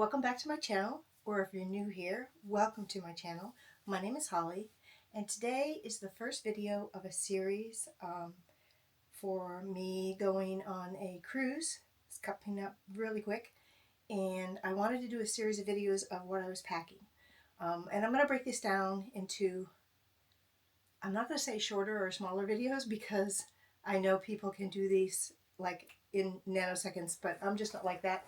Welcome back to my channel, or if you're new here, welcome to my channel. My name is Holly, and today is the first video of a series for me going on a cruise. It's coming up really quick, and I wanted to do a series of videos of what I was packing. And I'm going to break this down into, I'm not going to say shorter or smaller videos because I know people can do these like in nanoseconds, but I'm just not like that.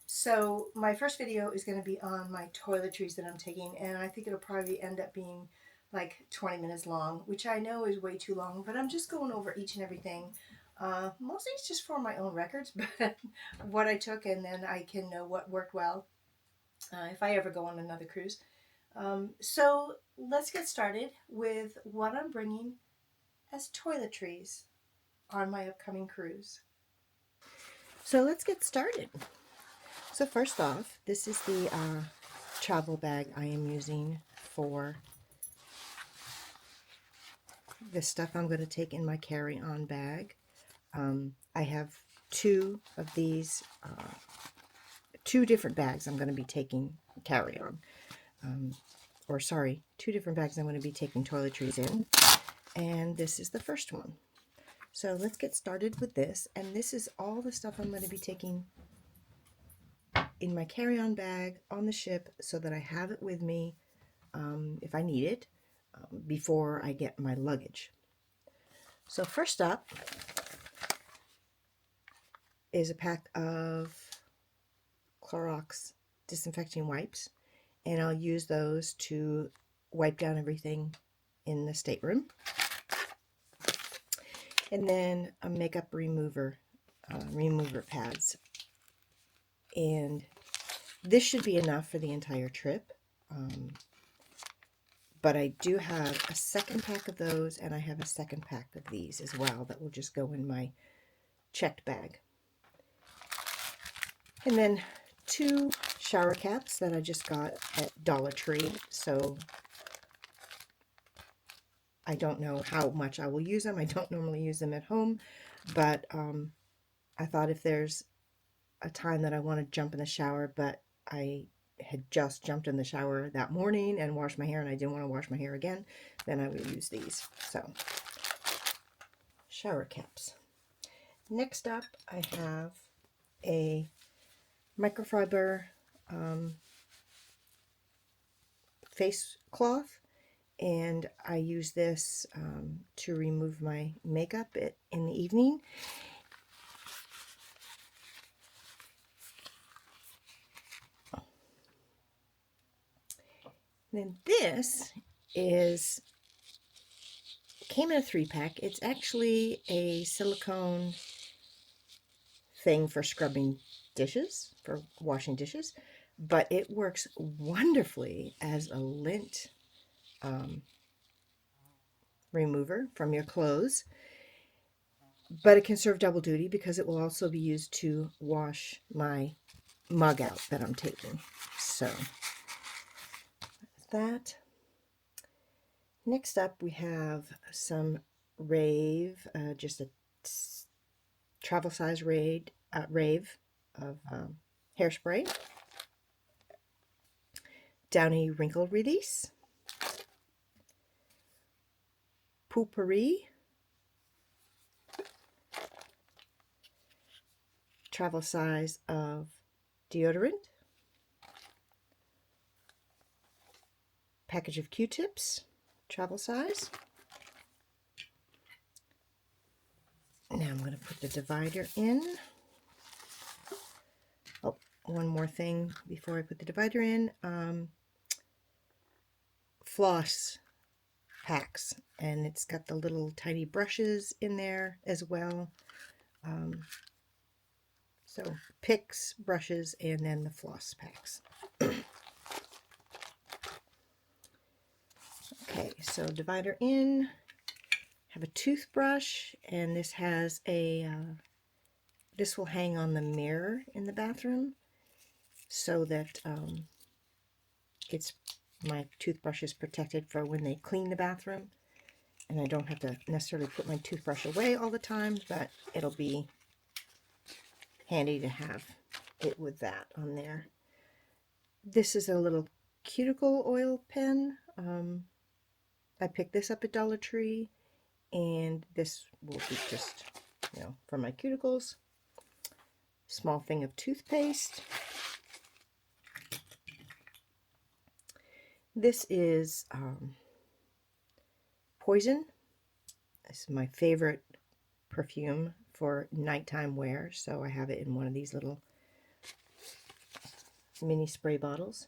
So my first video is going to be on my toiletries that I'm taking, and I think it'll probably end up being like 20 minutes long, which I know is way too long, but I'm just going over each and everything. Mostly it's just for my own records, but what I took, and then I can know what worked well if I ever go on another cruise. So let's get started with what I'm bringing as toiletries on my upcoming cruise. So let's get started. So first off, this is the travel bag I am using for the stuff I'm going to take in my carry-on bag. I have two of these, two different bags I'm going to be taking carry-on. Two different bags I'm going to be taking toiletries in. And this is the first one. So let's get started with this. And this is all the stuff I'm going to be taking in my carry-on bag on the ship so that I have it with me if I need it before I get my luggage. So first up is a pack of Clorox disinfecting wipes, and I'll use those to wipe down everything in the stateroom. And then a makeup remover pads. And this should be enough for the entire trip. But I do have a second pack of those, and I have a second pack of these as well that will just go in my checked bag. And then two shower caps that I just got at Dollar Tree. So I don't know how much I will use them. I don't normally use them at home, but I thought if there's a time that I want to jump in the shower, but I had just jumped in the shower that morning and washed my hair, and I didn't want to wash my hair again, then I would use these. So, shower caps. Next up, I have a microfiber face cloth, and I use this to remove my makeup in the evening. Then this came in a 3-pack. It's actually a silicone thing for scrubbing dishes, for washing dishes, but it works wonderfully as a lint remover from your clothes. But it can serve double duty because it will also be used to wash my mug out that I'm taking. So that. Next up, we have some Rave, just a travel size Rave of hairspray, Downy Wrinkle Release, Poopery, travel size of deodorant, package of Q-tips, travel size. Now I'm going to put the divider in. Oh, one more thing before I put the divider in. Floss packs, and it's got the little tiny brushes in there as well. So picks, brushes, and then the floss packs. Okay, so divider in. Have a toothbrush, and this has a this will hang on the mirror in the bathroom so that my toothbrush is protected for when they clean the bathroom, and I don't have to necessarily put my toothbrush away all the time, but it'll be handy to have it with that on there. This is a little cuticle oil pen. I picked this up at Dollar Tree, and this will be just, for my cuticles. Small thing of toothpaste. This is Poison. This is my favorite perfume for nighttime wear, so I have it in one of these little mini spray bottles.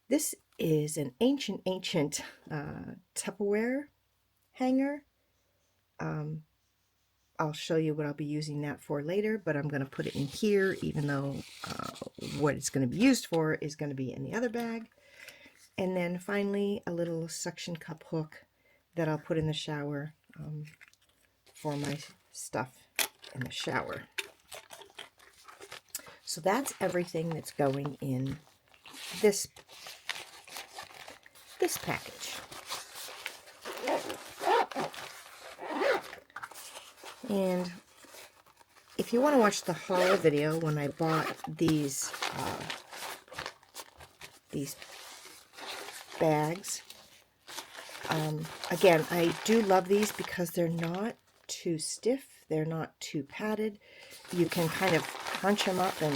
This is an ancient Tupperware hanger. I'll show you what I'll be using that for later, but I'm going to put it in here, even though what it's going to be used for is going to be in the other bag. And then finally, a little suction cup hook that I'll put in the shower for my stuff in the shower. So that's everything that's going in this package. And if you want to watch the haul video when I bought these bags, again, I do love these because they're not too stiff, they're not too padded. You can kind of crunch them up and,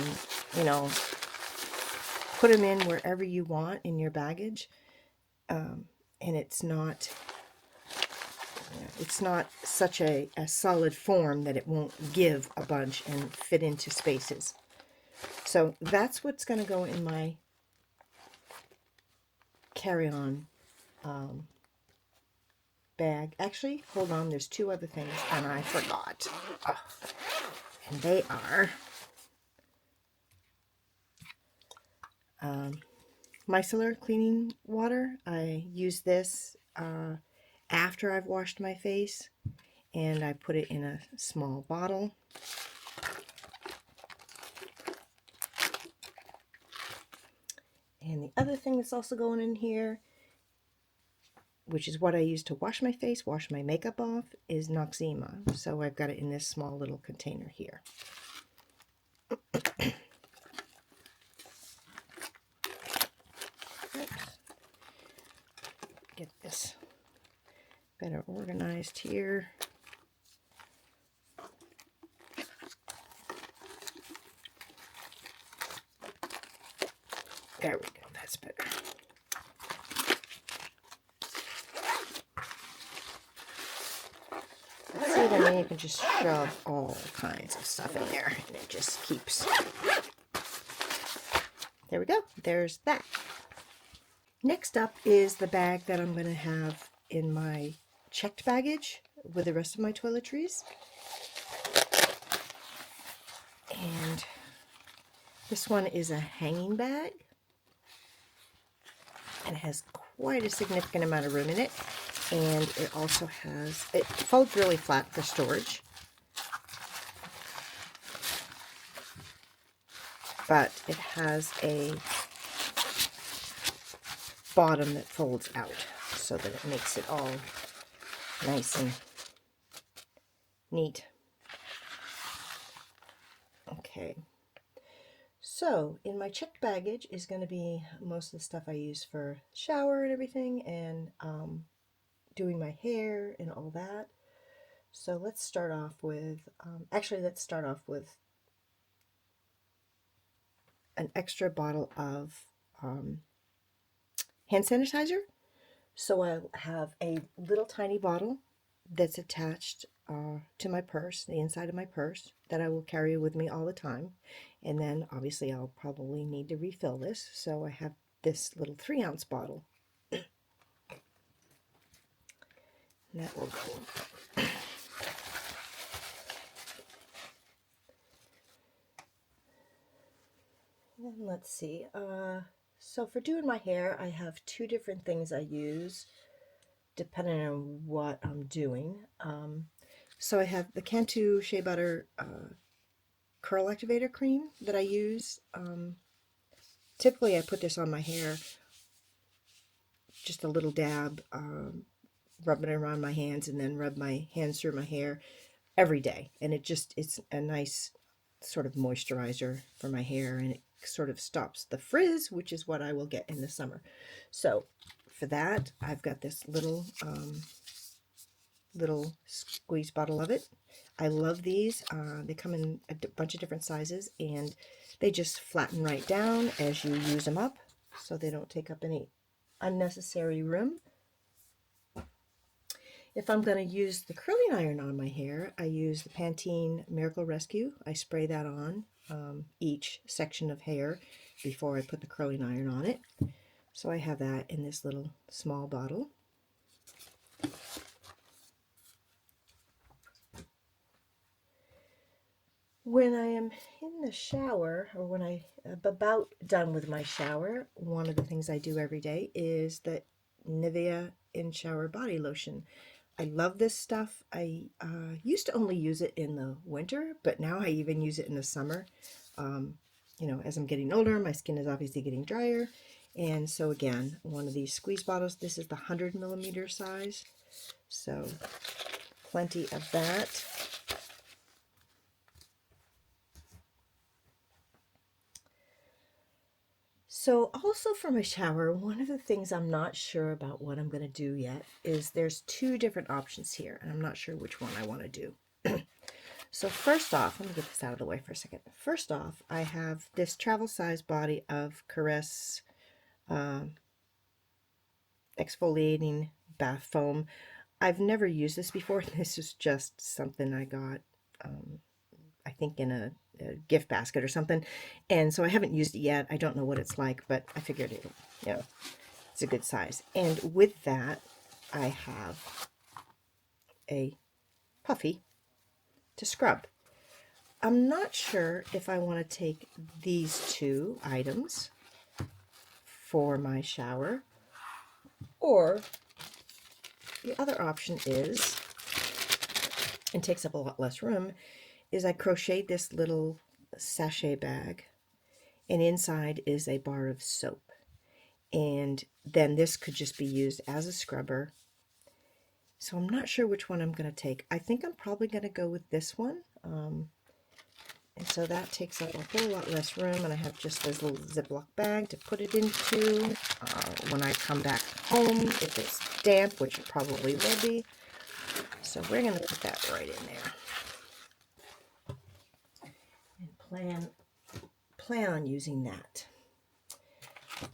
put them in wherever you want in your baggage, and it's not such a solid form that it won't give a bunch and fit into spaces. So that's what's going to go in my carry-on bag. Actually, hold on, there's two other things and I forgot. And they are micellar cleaning water. I use this after I've washed my face, and I put it in a small bottle. And the other thing that's also going in here, which is what I use to wash my face, wash my makeup off, is Noxzema. So I've got it in this small little container here. Get this better organized here. There we go, that's better. See, then you can just shove all kinds of stuff in there and it just keeps. There we go, there's that. Next up is the bag that I'm going to have in my checked baggage with the rest of my toiletries. And this one is a hanging bag. And it has quite a significant amount of room in it. And it also has, it folds really flat for storage. But it has a bottom that folds out so that it makes it all nice and neat. Okay, so in my checked baggage is going to be most of the stuff I use for shower and everything, and doing my hair and all that. So let's start off with, let's start off with an extra bottle of hand sanitizer. So I have a little tiny bottle that's attached to my purse, the inside of my purse, that I will carry with me all the time. And then obviously I'll probably need to refill this. So I have this little 3-ounce bottle. And that will go. And let's see. So for doing my hair, I have 2 different things I use depending on what I'm doing. So I have the Cantu Shea Butter Curl Activator Cream that I use. Typically I put this on my hair, just a little dab, rub it around my hands and then rub my hands through my hair every day. And it's a nice sort of moisturizer for my hair, and it sort of stops the frizz, which is what I will get in the summer. So for that, I've got this little squeeze bottle of it. I love these. They come in a bunch of different sizes, and they just flatten right down as you use them up, so they don't take up any unnecessary room. If I'm going to use the curling iron on my hair, I use the Pantene Miracle Rescue. I spray that on each section of hair before I put the curling iron on it. So I have that in this little small bottle. When I am in the shower, or when I'm about done with my shower, one of the things I do every day is the Nivea In Shower Body Lotion. I love this stuff. I used to only use it in the winter, but now I even use it in the summer. You know, as I'm getting older, my skin is obviously getting drier. And so again, one of these squeeze bottles, this is the 100 millimeter size. So plenty of that. So also for my shower, one of the things I'm not sure about what I'm going to do yet is there's two different options here, and I'm not sure which one I want to do. So first off, let me get this out of the way for a second. First off, I have this travel size body of Caress exfoliating bath foam. I've never used this before. This is just something I got, I think in a gift basket or something. And so I haven't used it yet. I don't know what it's like, but I figured it, you know, it's a good size. And with that, I have a puffy to scrub. I'm not sure if I want to take these two items for my shower, or the other option is, and takes up a lot less room, is I crocheted this little sachet bag, and inside is a bar of soap. And then this could just be used as a scrubber. So I'm not sure which one I'm going to take. I think I'm probably going to go with this one. And so that takes up a whole lot less room, and I have just this little Ziploc bag to put it into when I come back home, if it's damp, which it probably will be. So we're going to put that right in there. And plan on using that.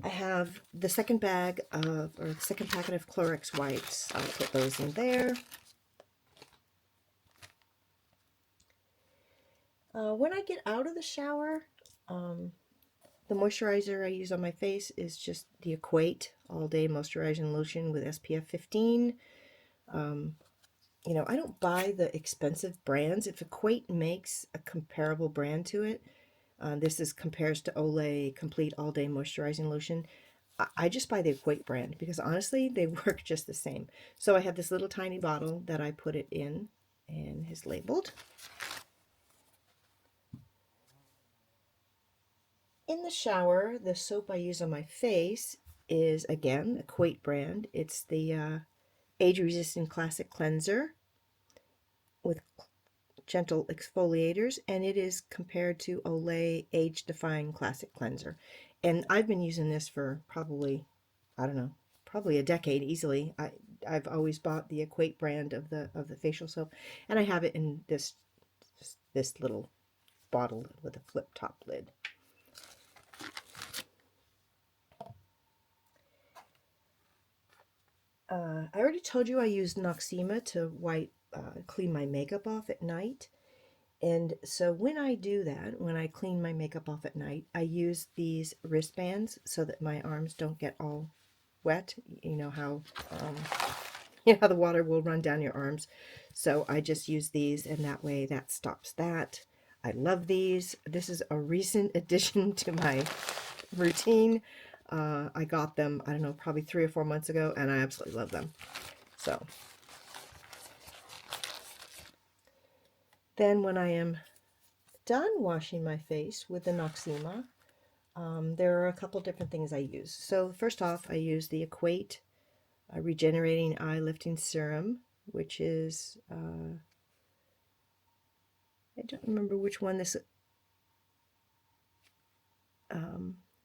I have the second bag of, or the second packet of Clorox wipes. I'll put those in there. When I get out of the shower, the moisturizer I use on my face is just the Equate All Day Moisturizing Lotion with SPF 15. You know, I don't buy the expensive brands. If Equate makes a comparable brand to it, this compares to Olay Complete All Day Moisturizing Lotion. I just buy the Equate brand because honestly, they work just the same. So I have this little tiny bottle that I put it in, and is labeled. In the shower, the soap I use on my face is, again, Equate brand. It's the age-resistant classic cleanser with gentle exfoliators, and it is compared to Olay age-defying classic cleanser. And I've been using this for probably, I don't know, probably a decade easily. I've always bought the Equate brand of the facial soap, and I have it in this little bottle with a flip top lid. I already told you I use Noxzema to clean my makeup off at night. And so when I do that, when I clean my makeup off at night, I use these wristbands so that my arms don't get all wet. You know how the water will run down your arms. So I just use these, and that way that stops that. I love these. This is a recent addition to my routine. I got them, I don't know, probably 3 or 4 months ago, and I absolutely love them. So then when I am done washing my face with the Noxzema, there are a couple different things I use. So first off, I use the Equate Regenerating Eye Lifting Serum, which is, I don't remember which one this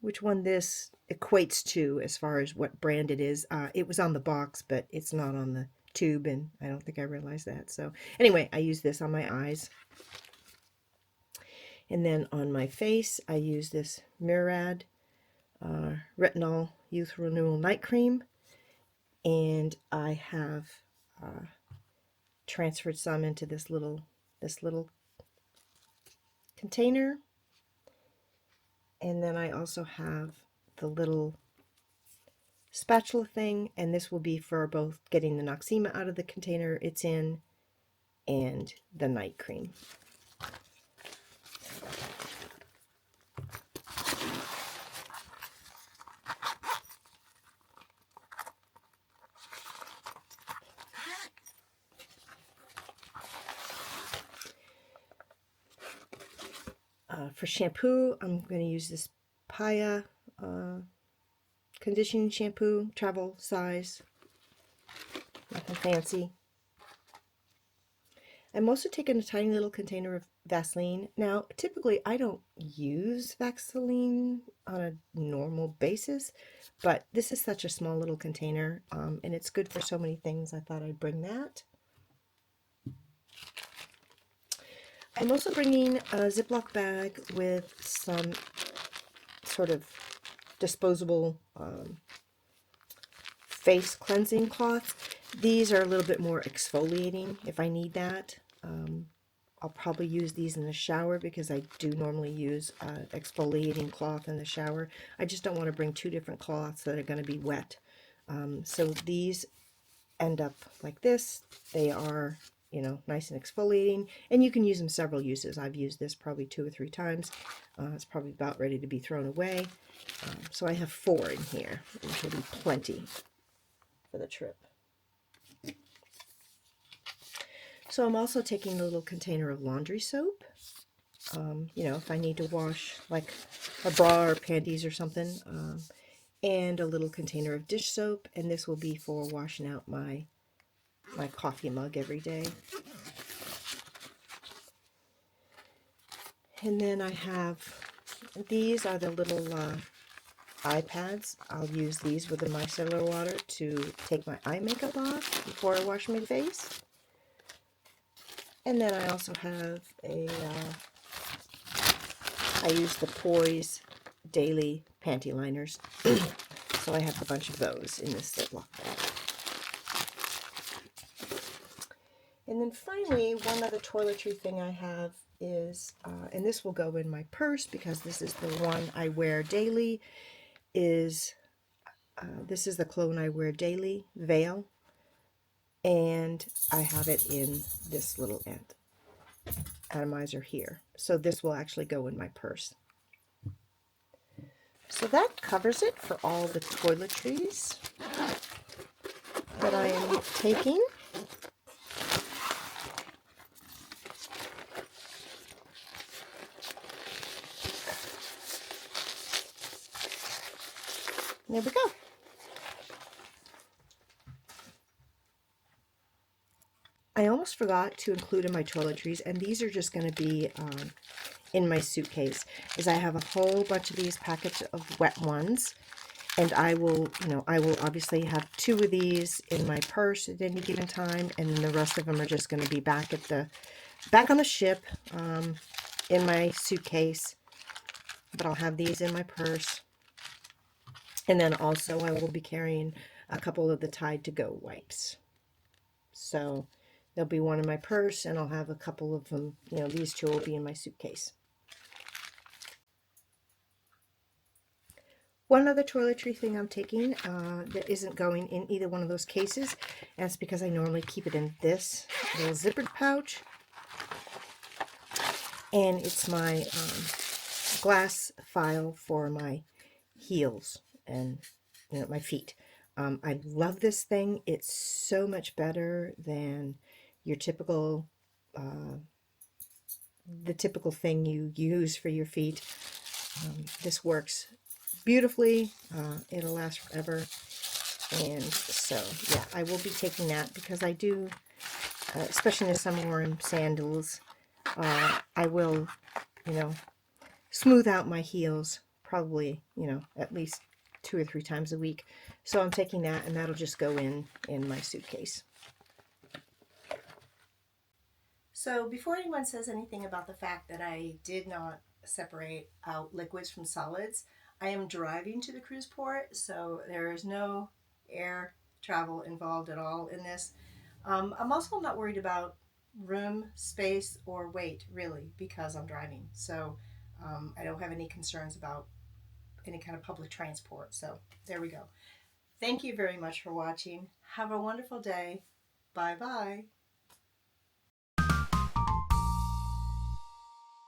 which one this equates to as far as what brand it is. It was on the box, but it's not on the tube, and I don't think I realized that. So anyway, I use this on my eyes. And then on my face, I use this Murad Retinol Youth Renewal Night Cream. And I have transferred some into this little container. And then I also have the little spatula thing, and this will be for both getting the Noxema out of the container it's in and the night cream. For shampoo, I'm going to use this Paya conditioning shampoo, travel size, nothing fancy. I'm also taking a tiny little container of Vaseline. Now, typically I don't use Vaseline on a normal basis, but this is such a small little container, and it's good for so many things. I thought I'd bring that. I'm also bringing a Ziploc bag with some sort of disposable face cleansing cloth. These are a little bit more exfoliating if I need that. I'll probably use these in the shower because I do normally use exfoliating cloth in the shower. I just don't want to bring two different cloths that are going to be wet. So these end up like this. They are, you know, nice and exfoliating, and you can use them several uses. I've used this probably 2 or 3 times. It's probably about ready to be thrown away. So I have 4 in here, which will be plenty for the trip. So I'm also taking a little container of laundry soap. You know, if I need to wash like a bra or panties or something, and a little container of dish soap, and this will be for washing out my coffee mug every day. And then I have, these are the little iPads. I'll use these with the micellar water to take my eye makeup off before I wash my face. And then I also have a, I use the Poise Daily Panty Liners. So I have a bunch of those in this Ziploc bag. And then finally, one other toiletry thing I have is, and this will go in my purse because this is the one I wear daily, is, this is the cologne I wear daily, Veil. And I have it in this little atomizer here. So this will actually go in my purse. So that covers it for all the toiletries that I am taking. There we go. I almost forgot to include in my toiletries, and these are just going to be in my suitcase, is I have a whole bunch of these packets of wet ones, and I will, you know, I will obviously have 2 of these in my purse at any given time, and then the rest of them are just going to be back on the ship, in my suitcase. But I'll have these in my purse, and then also I will be carrying a couple of the Tide to Go wipes. So there'll be one in my purse, and I'll have a couple of them, you know, these 2 will be in my suitcase. One other toiletry thing I'm taking that isn't going in either one of those cases, and it's because I normally keep it in this little zippered pouch. And it's my glass file for my heels and, you know, my feet. I love this thing. It's so much better than your typical, the typical thing you use for your feet. This works beautifully. It'll last forever. And so, yeah, I will be taking that because I do, especially in the summer wearing sandals, I will, you know, smooth out my heels probably, you know, at least 2 or 3 times a week. So I'm taking that, and that'll just go in my suitcase. So before anyone says anything about the fact that I did not separate out liquids from solids, I am driving to the cruise port, so there is no air travel involved at all in this. I'm also not worried about room, space, or weight, really, because I'm driving. So I don't have any concerns about any kind of public transport. So there we go. Thank you very much for watching. Have a wonderful day. Bye bye.